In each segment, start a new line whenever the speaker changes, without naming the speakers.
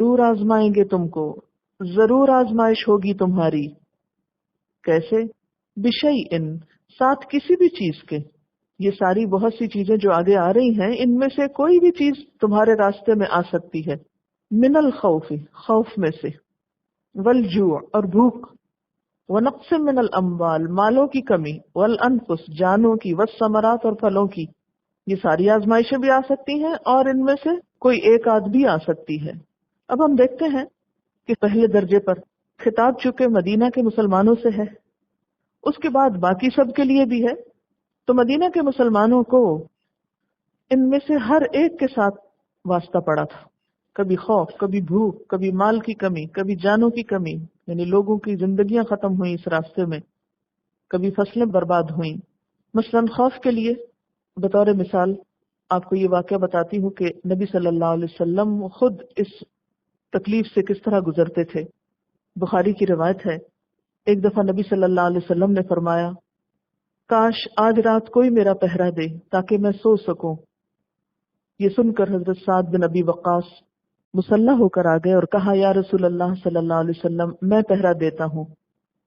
ضرور آزمائیں گے تم کو، ضرور آزمائش ہوگی تمہاری. کیسے؟ بشیء، ساتھ کسی بھی چیز کے. یہ ساری بہت سی چیزیں جو آگے آ رہی ہیں، ان میں سے کوئی بھی چیز تمہارے راستے میں آ سکتی ہے. من الخوف، خوف میں سے، والجوع، اور بھوک، ونقص من الاموال، مالوں کی کمی، والانفس، جانوں کی، والثمرات، اور پھلوں کی. یہ ساری آزمائشیں بھی آ سکتی ہیں اور ان میں سے کوئی ایک آدھ بھی آ سکتی ہے. اب ہم دیکھتے ہیں کہ پہلے درجے پر خطاب چونکہ مدینہ کے مسلمانوں سے ہے، اس کے بعد باقی سب کے لیے بھی ہے. تو مدینہ کے مسلمانوں کو ان میں سے ہر ایک کے ساتھ واسطہ پڑا تھا. کبھی خوف، کبھی بھوک، کبھی مال کی کمی، کبھی جانوں کی کمی، یعنی لوگوں کی زندگیاں ختم ہوئیں اس راستے میں، کبھی فصلیں برباد ہوئیں. مثلاً خوف کے لیے بطور مثال آپ کو یہ واقعہ بتاتی ہوں کہ نبی صلی اللہ علیہ وسلم خود اس تکلیف سے کس طرح گزرتے تھے. بخاری کی روایت ہے، ایک دفعہ نبی صلی اللہ علیہ وسلم نے فرمایا، کاش آج رات کوئی میرا پہرا دے تاکہ میں سو سکوں. یہ سن کر حضرت سعد بن ابی وقاص مسلح ہو کر آ گئے اور کہا، یا رسول اللہ صلی اللہ علیہ وسلم، میں پہرا دیتا ہوں،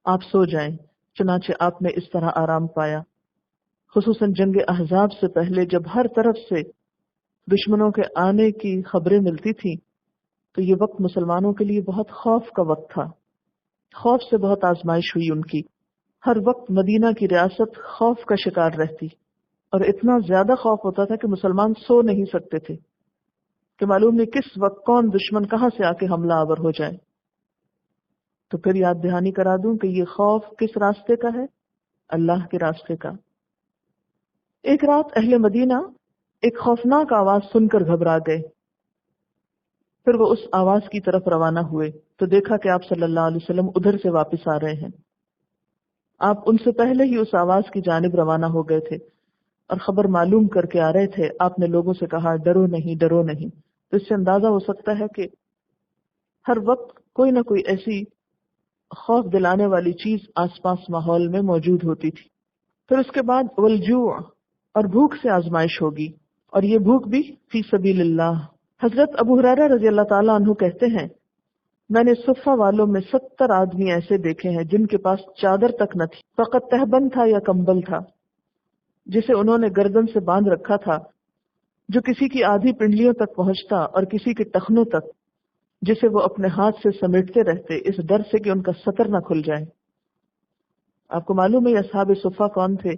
آپ سو جائیں. چنانچہ آپ نے اس طرح آرام پایا. خصوصاً جنگ احزاب سے پہلے جب ہر طرف سے دشمنوں کے آنے کی خبریں ملتی تھیں تو یہ وقت مسلمانوں کے لیے بہت خوف کا وقت تھا. خوف سے بہت آزمائش ہوئی ان کی. ہر وقت مدینہ کی ریاست خوف کا شکار رہتی، اور اتنا زیادہ خوف ہوتا تھا کہ مسلمان سو نہیں سکتے تھے کہ معلوم نہیں کس وقت کون دشمن کہاں سے آ کے حملہ آور ہو جائے. تو پھر یاد دہانی کرا دوں کہ یہ خوف کس راستے کا ہے؟ اللہ کے راستے کا. ایک رات اہل مدینہ ایک خوفناک آواز سن کر گھبرا گئے. پھر وہ اس آواز کی طرف روانہ ہوئے تو دیکھا کہ آپ صلی اللہ علیہ وسلم ادھر سے واپس آ رہے ہیں. آپ ان سے پہلے ہی اس آواز کی جانب روانہ ہو گئے تھے اور خبر معلوم کر کے آ رہے تھے. آپ نے لوگوں سے کہا، ڈرو نہیں، ڈرو نہیں. تو اس سے اندازہ ہو سکتا ہے کہ ہر وقت کوئی نہ کوئی ایسی خوف دلانے والی چیز آس پاس ماحول میں موجود ہوتی تھی. پھر اس کے بعد والجوع، اور بھوک سے آزمائش ہوگی، اور یہ بھوک بھی فی سبیل اللہ. حضرت ابو ہریرہ رضی اللہ تعالیٰ عنہ کہتے ہیں، میں نے صفہ والوں میں 70 آدمی ایسے دیکھے ہیں جن کے پاس چادر تک نہ تھی، فقط تہبند تھا یا کمبل تھا جسے انہوں نے گردن سے باندھ رکھا تھا، جو کسی کی آدھی پنڈلیوں تک پہنچتا اور کسی کے ٹخنوں تک، جسے وہ اپنے ہاتھ سے سمیٹتے رہتے اس ڈر سے کہ ان کا سطر نہ کھل جائے. آپ کو معلوم ہے اصحاب صفہ کون تھے؟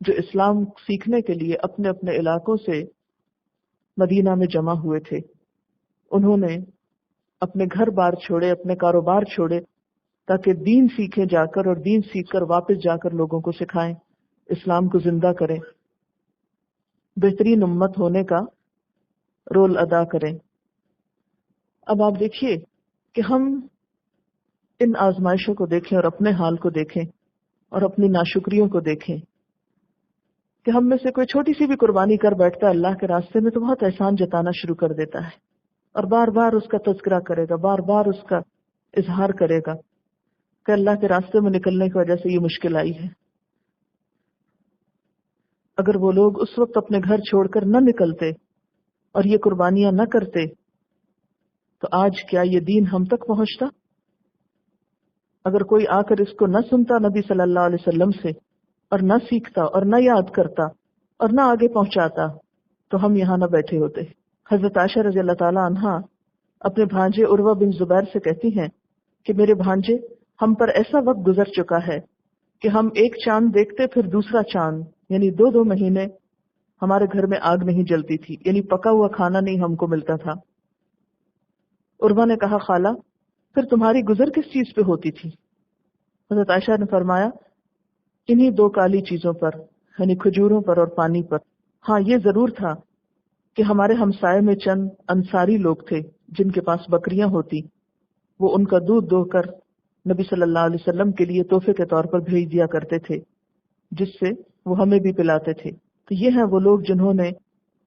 جو اسلام سیکھنے کے لیے اپنے اپنے علاقوں سے مدینہ میں جمع ہوئے تھے. انہوں نے اپنے گھر بار چھوڑے، اپنے کاروبار چھوڑے، تاکہ دین سیکھیں جا کر، اور دین سیکھ کر واپس جا کر لوگوں کو سکھائیں، اسلام کو زندہ کریں، بہترین امت ہونے کا رول ادا کریں. اب آپ دیکھیے کہ ہم ان آزمائشوں کو دیکھیں اور اپنے حال کو دیکھیں اور اپنی ناشکریوں کو دیکھیں کہ ہم میں سے کوئی چھوٹی سی بھی قربانی کر بیٹھتا ہے اللہ کے راستے میں تو بہت احسان جتانا شروع کر دیتا ہے، اور بار بار اس کا تذکرہ کرے گا، بار بار اس کا اظہار کرے گا کہ اللہ کے راستے میں نکلنے کی وجہ سے یہ مشکل آئی ہے. اگر وہ لوگ اس وقت اپنے گھر چھوڑ کر نہ نکلتے اور یہ قربانیاں نہ کرتے تو آج کیا یہ دین ہم تک پہنچتا؟ اگر کوئی آ کر اس کو نہ سنتا نبی صلی اللہ علیہ وسلم سے، اور نہ سیکھتا اور نہ یاد کرتا اور نہ آگے پہنچاتا تو ہم یہاں نہ بیٹھے ہوتے. حضرت عائشہ رضی اللہ تعالی عنہا اپنے بھانجے عروہ بن زبیر سے کہتی ہیں کہ میرے بھانجے، ہم پر ایسا وقت گزر چکا ہے کہ ہم ایک چاند دیکھتے پھر دوسرا چاند، یعنی 2 مہینے ہمارے گھر میں آگ نہیں جلتی تھی، یعنی پکا ہوا کھانا نہیں ہم کو ملتا تھا. عروہ نے کہا، خالہ پھر تمہاری گزر کس چیز پہ ہوتی تھی؟ حضرت عائشہ نے فرمایا، انہی 2 کالی چیزوں پر، یعنی کھجوروں پر اور پانی پر. ہاں یہ ضرور تھا کہ ہمارے ہمسائے میں چند انصاری لوگ تھے جن کے پاس بکریاں ہوتی، وہ ان کا دودھ دو کر نبی صلی اللہ علیہ وسلم کے لیے تحفے کے طور پر بھیج دیا کرتے تھے، جس سے وہ ہمیں بھی پلاتے تھے. تو یہ ہیں وہ لوگ جنہوں نے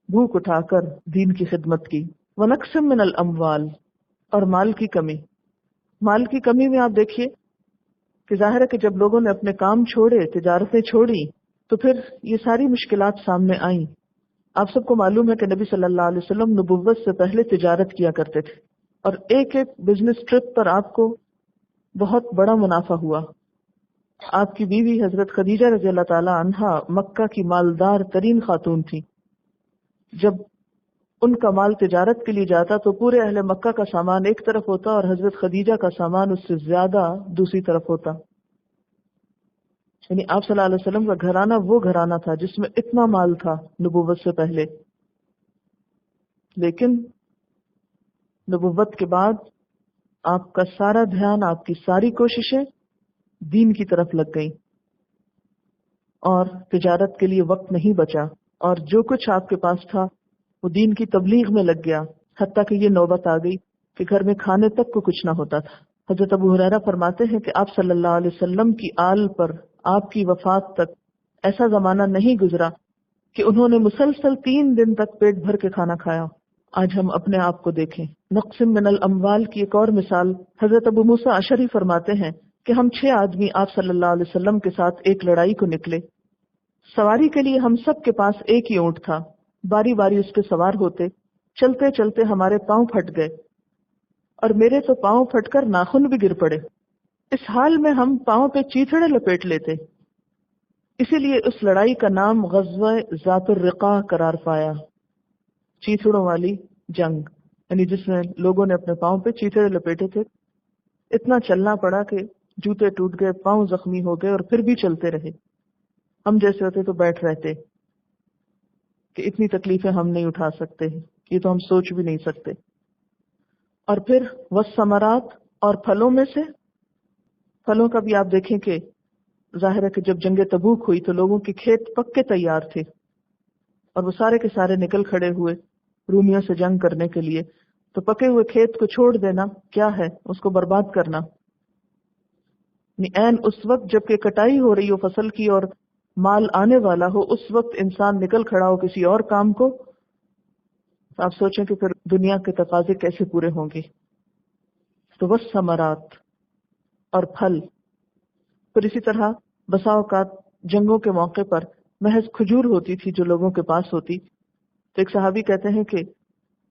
بھوک اٹھا کر دین کی خدمت کی. وَنَقْصٍ مِّنَ الْأَمْوَالِ، اور مال کی کمی. مال کی کمی میں آپ دیکھیے کہ ظاہر ہے کہ جب لوگوں نے اپنے کام چھوڑے، تجارتیں چھوڑی، تو پھر یہ ساری مشکلات سامنے آئیں. آپ سب کو معلوم ہے کہ نبی صلی اللہ علیہ وسلم نبوت سے پہلے تجارت کیا کرتے تھے. اور ایک ایک بزنس ٹرپ پر آپ کو بہت بڑا منافع ہوا. آپ کی بیوی حضرت خدیجہ رضی اللہ تعالی عنہا مکہ کی مالدار ترین خاتون تھی. جب ان کا مال تجارت کے لیے جاتا تو پورے اہل مکہ کا سامان ایک طرف ہوتا اور حضرت خدیجہ کا سامان اس سے زیادہ دوسری طرف ہوتا. یعنی آپ صلی اللہ علیہ وسلم کا گھرانہ وہ گھرانہ تھا جس میں اتنا مال تھا نبوت سے پہلے. لیکن نبوت کے بعد آپ کا سارا دھیان، آپ کی ساری کوششیں دین کی طرف لگ گئیں اور تجارت کے لیے وقت نہیں بچا، اور جو کچھ آپ کے پاس تھا وہ دین کی تبلیغ میں لگ گیا. حتیٰ کہ یہ نوبت آ گئی کہ گھر میں کھانے تک کو کچھ نہ ہوتا تھا. حضرت ابو ہریرہ فرماتے ہیں کہ آپ صلی اللہ علیہ وسلم کی آل پر آپ کی وفات تک ایسا زمانہ نہیں گزرا کہ انہوں نے مسلسل 3 دن تک پیٹ بھر کے کھانا کھایا. آج ہم اپنے آپ کو دیکھیں. نقسم من الاموال کی ایک اور مثال حضرت ابو موسیٰ اشعری فرماتے ہیں کہ ہم 6 آدمی آپ صلی اللہ علیہ وسلم کے ساتھ ایک لڑائی کو نکلے. سواری کے لیے ہم سب کے پاس ایک ہی اونٹ تھا. باری باری اس پہ سوار ہوتے. چلتے چلتے ہمارے پاؤں پھٹ گئے اور میرے تو پاؤں پھٹ کر ناخن بھی گر پڑے. اس حال میں ہم پاؤں پہ چیتھڑے لپیٹ لیتے. اسی لیے اس لڑائی کا نام غزوہ ذات الرقاع قرار پایا، چیتھڑوں والی جنگ، یعنی جس میں لوگوں نے اپنے پاؤں پہ چیتھڑے لپیٹے تھے. اتنا چلنا پڑا کہ جوتے ٹوٹ گئے، پاؤں زخمی ہو گئے، اور پھر بھی چلتے رہے. ہم جیسے ہوتے تو بیٹھ رہتے کہ اتنی تکلیفیں ہم نہیں اٹھا سکتے، یہ تو ہم سوچ بھی نہیں سکتے. اور پھر والثمرات، اور پھلوں میں سے، پھلوں کا بھی آپ دیکھیں کہ ظاہر ہے کہ جب جنگ تبوک ہوئی تو لوگوں کے کھیت پکے تیار تھے اور وہ سارے کے سارے نکل کھڑے ہوئے رومیوں سے جنگ کرنے کے لیے. تو پکے ہوئے کھیت کو چھوڑ دینا کیا ہے؟ اس کو برباد کرنا. عین اس وقت جب کہ کٹائی ہو رہی ہو فصل کی اور مال آنے والا ہو، اس وقت انسان نکل کھڑا ہو کسی اور کام کو، تو آپ سوچیں کہ پھر دنیا کے تقاضے کیسے پورے ہوں گے. تو بس ثمرات اور پھل. پھر اسی طرح بسا اوقات جنگوں کے موقع پر محض کھجور ہوتی تھی جو لوگوں کے پاس ہوتی. تو ایک صحابی کہتے ہیں کہ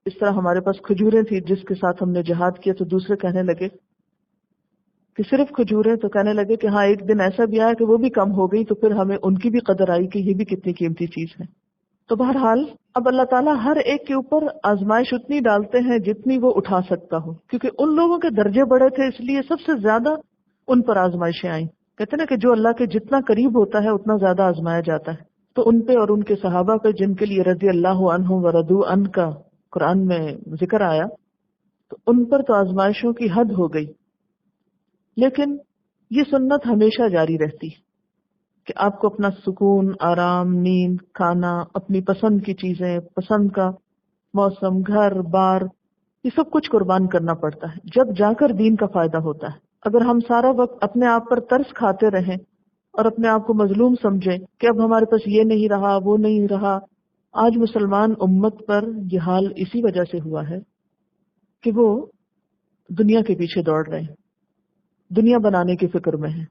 اس طرح ہمارے پاس کھجوریں تھی جس کے ساتھ ہم نے جہاد کیا. تو دوسرے کہنے لگے کہ صرف کھجوریں؟ تو کہنے لگے کہ ہاں ایک دن ایسا بھی آیا کہ وہ بھی کم ہو گئی، تو پھر ہمیں ان کی بھی قدر آئی کہ یہ بھی کتنی قیمتی چیز ہے. تو بہرحال اب اللہ تعالیٰ ہر ایک کے اوپر آزمائش اتنی ڈالتے ہیں جتنی وہ اٹھا سکتا ہو، کیونکہ ان لوگوں کے درجے بڑے تھے اس لیے سب سے زیادہ ان پر آزمائشیں آئیں. کہتے ہیں نا کہ جو اللہ کے جتنا قریب ہوتا ہے اتنا زیادہ آزمایا جاتا ہے. تو ان پہ اور ان کے صحابہ پہ جن کے لیے رضی اللہ عنہم ورضوا عنہ کا قرآن میں ذکر آیا، تو ان پر تو آزمائشوں کی حد ہو گئی. لیکن یہ سنت ہمیشہ جاری رہتی کہ آپ کو اپنا سکون، آرام، نیند، کھانا، اپنی پسند کی چیزیں، پسند کا موسم، گھر بار، یہ سب کچھ قربان کرنا پڑتا ہے، جب جا کر دین کا فائدہ ہوتا ہے. اگر ہم سارا وقت اپنے آپ پر ترس کھاتے رہیں اور اپنے آپ کو مظلوم سمجھیں کہ اب ہمارے پاس یہ نہیں رہا، وہ نہیں رہا. آج مسلمان امت پر یہ حال اسی وجہ سے ہوا ہے کہ وہ دنیا کے پیچھے دوڑ رہے ہیں، دنیا بنانے کی فکر میں ہیں،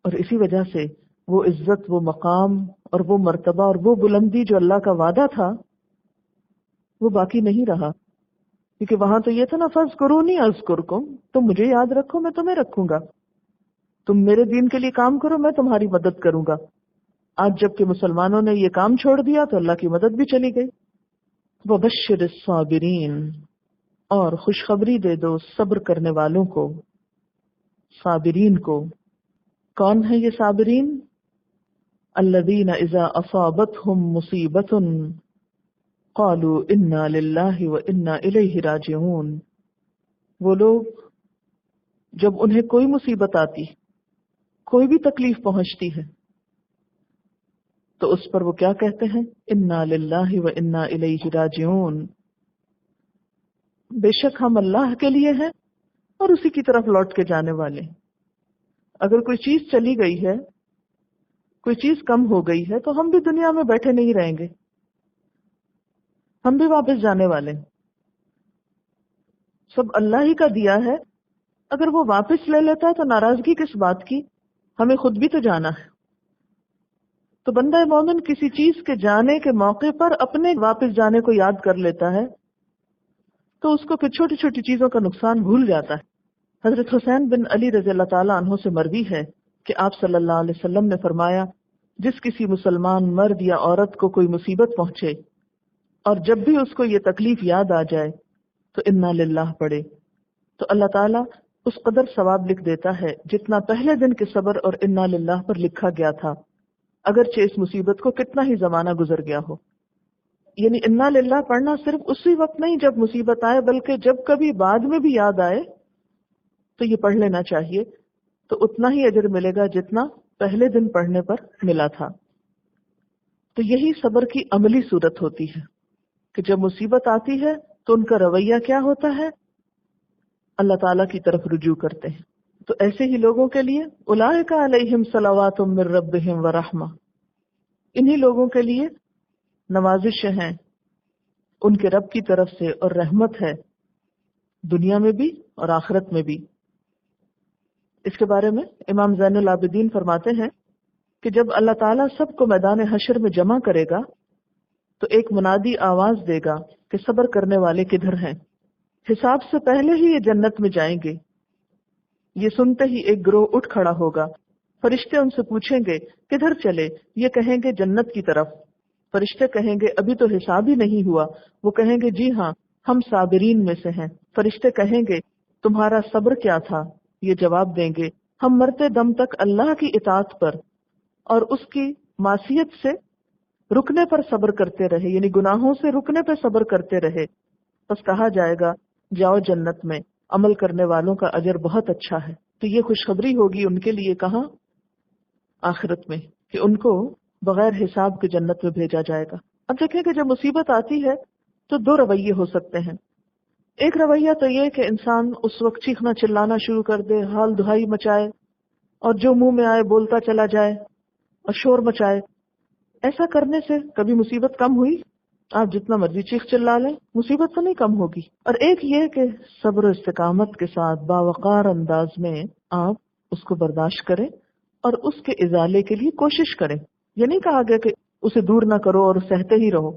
اور اسی وجہ سے وہ عزت، وہ مقام اور وہ مرتبہ اور وہ بلندی جو اللہ کا وعدہ تھا وہ باقی نہیں رہا. کیونکہ وہاں تو یہ تھا نا، فاذکرونی اذکرکم، تم مجھے یاد رکھو میں تمہیں رکھوں گا، تم میرے دین کے لیے کام کرو میں تمہاری مدد کروں گا. آج جب کہ مسلمانوں نے یہ کام چھوڑ دیا تو اللہ کی مدد بھی چلی گئی. وبشر الصابرین، اور خوشخبری دے دو صبر کرنے والوں کو، صابرین کو. کون ہے یہ صابرین؟ الذین اذا اصابتهم مصیبۃ قالوا انا للہ وانا الیہ راجعون. وہ لوگ جب انہیں کوئی مصیبت آتی، کوئی بھی تکلیف پہنچتی ہے، تو اس پر وہ کیا کہتے ہیں؟ انا للہ وانا الیہ راجعون، بے شک ہم اللہ کے لیے ہیں اور اسی کی طرف لوٹ کے جانے والے. اگر کوئی چیز چلی گئی ہے، کوئی چیز کم ہو گئی ہے، تو ہم بھی دنیا میں بیٹھے نہیں رہیں گے، ہم بھی واپس جانے والے ہیں. سب اللہ ہی کا دیا ہے، اگر وہ واپس لے لیتا ہے تو ناراضگی کس بات کی؟ ہمیں خود بھی تو جانا ہے. تو بندہ مومن کسی چیز کے جانے کے موقع پر اپنے واپس جانے کو یاد کر لیتا ہے تو اس کو پھر چھوٹی چھوٹی چیزوں کا نقصان بھول جاتا ہے۔ حضرت حسین بن علی رضی اللہ تعالیٰ عنہ سے مروی ہے کہ آپ صلی اللہ علیہ وسلم نے فرمایا، جس کسی مسلمان مرد یا عورت کو کوئی مصیبت پہنچے اور جب بھی اس کو یہ تکلیف یاد آ جائے تو انا للہ پڑھے تو اللہ تعالیٰ اس قدر ثواب لکھ دیتا ہے جتنا پہلے دن کے صبر اور انا للہ پر لکھا گیا تھا، اگرچہ اس مصیبت کو کتنا ہی زمانہ گزر گیا ہو۔ یعنی انا للہ پڑھنا صرف اسی وقت نہیں جب مصیبت آئے، بلکہ جب کبھی بعد میں بھی یاد آئے تو یہ پڑھ لینا چاہیے، تو اتنا ہی اجر ملے گا جتنا پہلے دن پڑھنے پر ملا تھا۔ تو یہی صبر کی عملی صورت ہوتی ہے کہ جب مصیبت آتی ہے تو ان کا رویہ کیا ہوتا ہے، اللہ تعالیٰ کی طرف رجوع کرتے ہیں۔ تو ایسے ہی لوگوں کے لیے اولئک علیہم صلوات من ربہم ورحمہ، انہی لوگوں کے لیے نوازش ہیں ان کے رب کی طرف سے اور رحمت ہے، دنیا میں بھی اور آخرت میں بھی۔ اس کے بارے میں امام زین العابدین فرماتے ہیں کہ جب اللہ تعالیٰ سب کو میدان حشر میں جمع کرے گا تو ایک منادی آواز دے گا کہ صبر کرنے والے کدھر ہیں، حساب سے پہلے ہی یہ جنت میں جائیں گے۔ یہ سنتے ہی ایک گروہ اٹھ کھڑا ہوگا، فرشتے ان سے پوچھیں گے کدھر چلے، یہ کہیں گے جنت کی طرف۔ فرشتے کہیں گے ابھی تو حساب ہی نہیں ہوا، وہ کہیں گے جی ہاں ہم صابرین میں سے ہیں۔ فرشتے کہیں گے تمہارا صبر کیا تھا، یہ جواب دیں گے ہم مرتے دم تک اللہ کی اطاعت پر اور اس کی معصیت سے رکنے پر صبر کرتے رہے، یعنی گناہوں سے رکنے پہ صبر کرتے رہے۔ بس کہا جائے گا جاؤ جنت میں، عمل کرنے والوں کا اجر بہت اچھا ہے۔ تو یہ خوشخبری ہوگی ان کے لیے کہاں، آخرت میں، کہ ان کو بغیر حساب کے جنت میں بھیجا جائے گا۔ اب دیکھیں کہ جب مصیبت آتی ہے تو دو رویے ہو سکتے ہیں۔ ایک رویہ تو یہ کہ انسان اس وقت چیخنا چلانا شروع کر دے، حال دہائی مچائے اور جو منہ میں آئے بولتا چلا جائے اور شور مچائے۔ ایسا کرنے سے کبھی مصیبت کم ہوئی؟ آپ جتنا مرضی چیخ چلا لیں مصیبت تو نہیں کم ہوگی۔ اور ایک یہ کہ صبر و استقامت کے ساتھ باوقار انداز میں آپ اس کو برداشت کریں اور اس کے ازالے کے لیے کوشش کریں۔ یہ نہیں کہا گیا کہ اسے دور نہ کرو اور سہتے ہی رہو،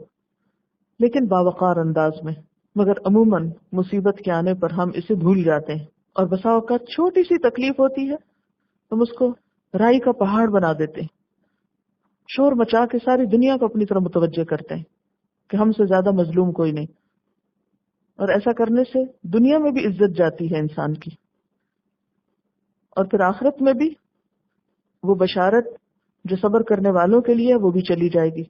لیکن باوقار انداز میں۔ مگر عموماً مصیبت کے آنے پر ہم اسے بھول جاتے ہیں، اور بسا اوقات چھوٹی سی تکلیف ہوتی ہے ہم اس کو رائی کا پہاڑ بنا دیتے ہیں، شور مچا کے ساری دنیا کو اپنی طرف متوجہ کرتے ہیں کہ ہم سے زیادہ مظلوم کوئی نہیں۔ اور ایسا کرنے سے دنیا میں بھی عزت جاتی ہے انسان کی، اور پھر آخرت میں بھی وہ بشارت جو صبر کرنے والوں کے لیے وہ بھی چلی جائے گی۔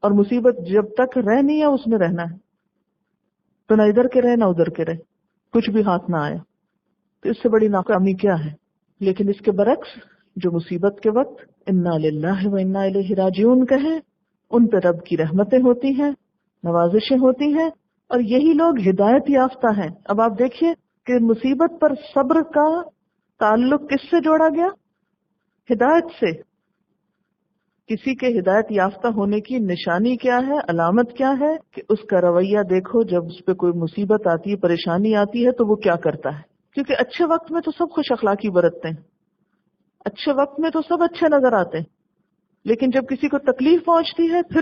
اور مصیبت جب تک رہنی ہے اس میں رہنا ہے، تو نہ ادھر کے رہے نہ ادھر کے رہے، کچھ بھی ہاتھ نہ آیا، تو اس سے بڑی ناکامی کیا ہے۔ لیکن اس کے برعکس جو مصیبت کے وقت انا للہ و انا الیہ راجعون کہیں، ان پہ رب کی رحمتیں ہوتی ہیں، نوازشیں ہوتی ہیں، اور یہی لوگ ہدایت یافتہ ہیں۔ اب آپ دیکھیے کہ مصیبت پر صبر کا تعلق کس سے جوڑا گیا؟ ہدایت سے۔ کسی کے ہدایت یافتہ ہونے کی نشانی کیا ہے، علامت کیا ہے؟ کہ اس کا رویہ دیکھو، جب اس پہ کوئی مصیبت آتی ہے، پریشانی آتی ہے تو وہ کیا کرتا ہے۔ کیونکہ اچھے وقت میں تو سب خوش اخلاقی برتتے ہیں، اچھے وقت میں تو سب اچھے نظر آتے ہیں، لیکن جب کسی کو تکلیف پہنچتی ہے پھر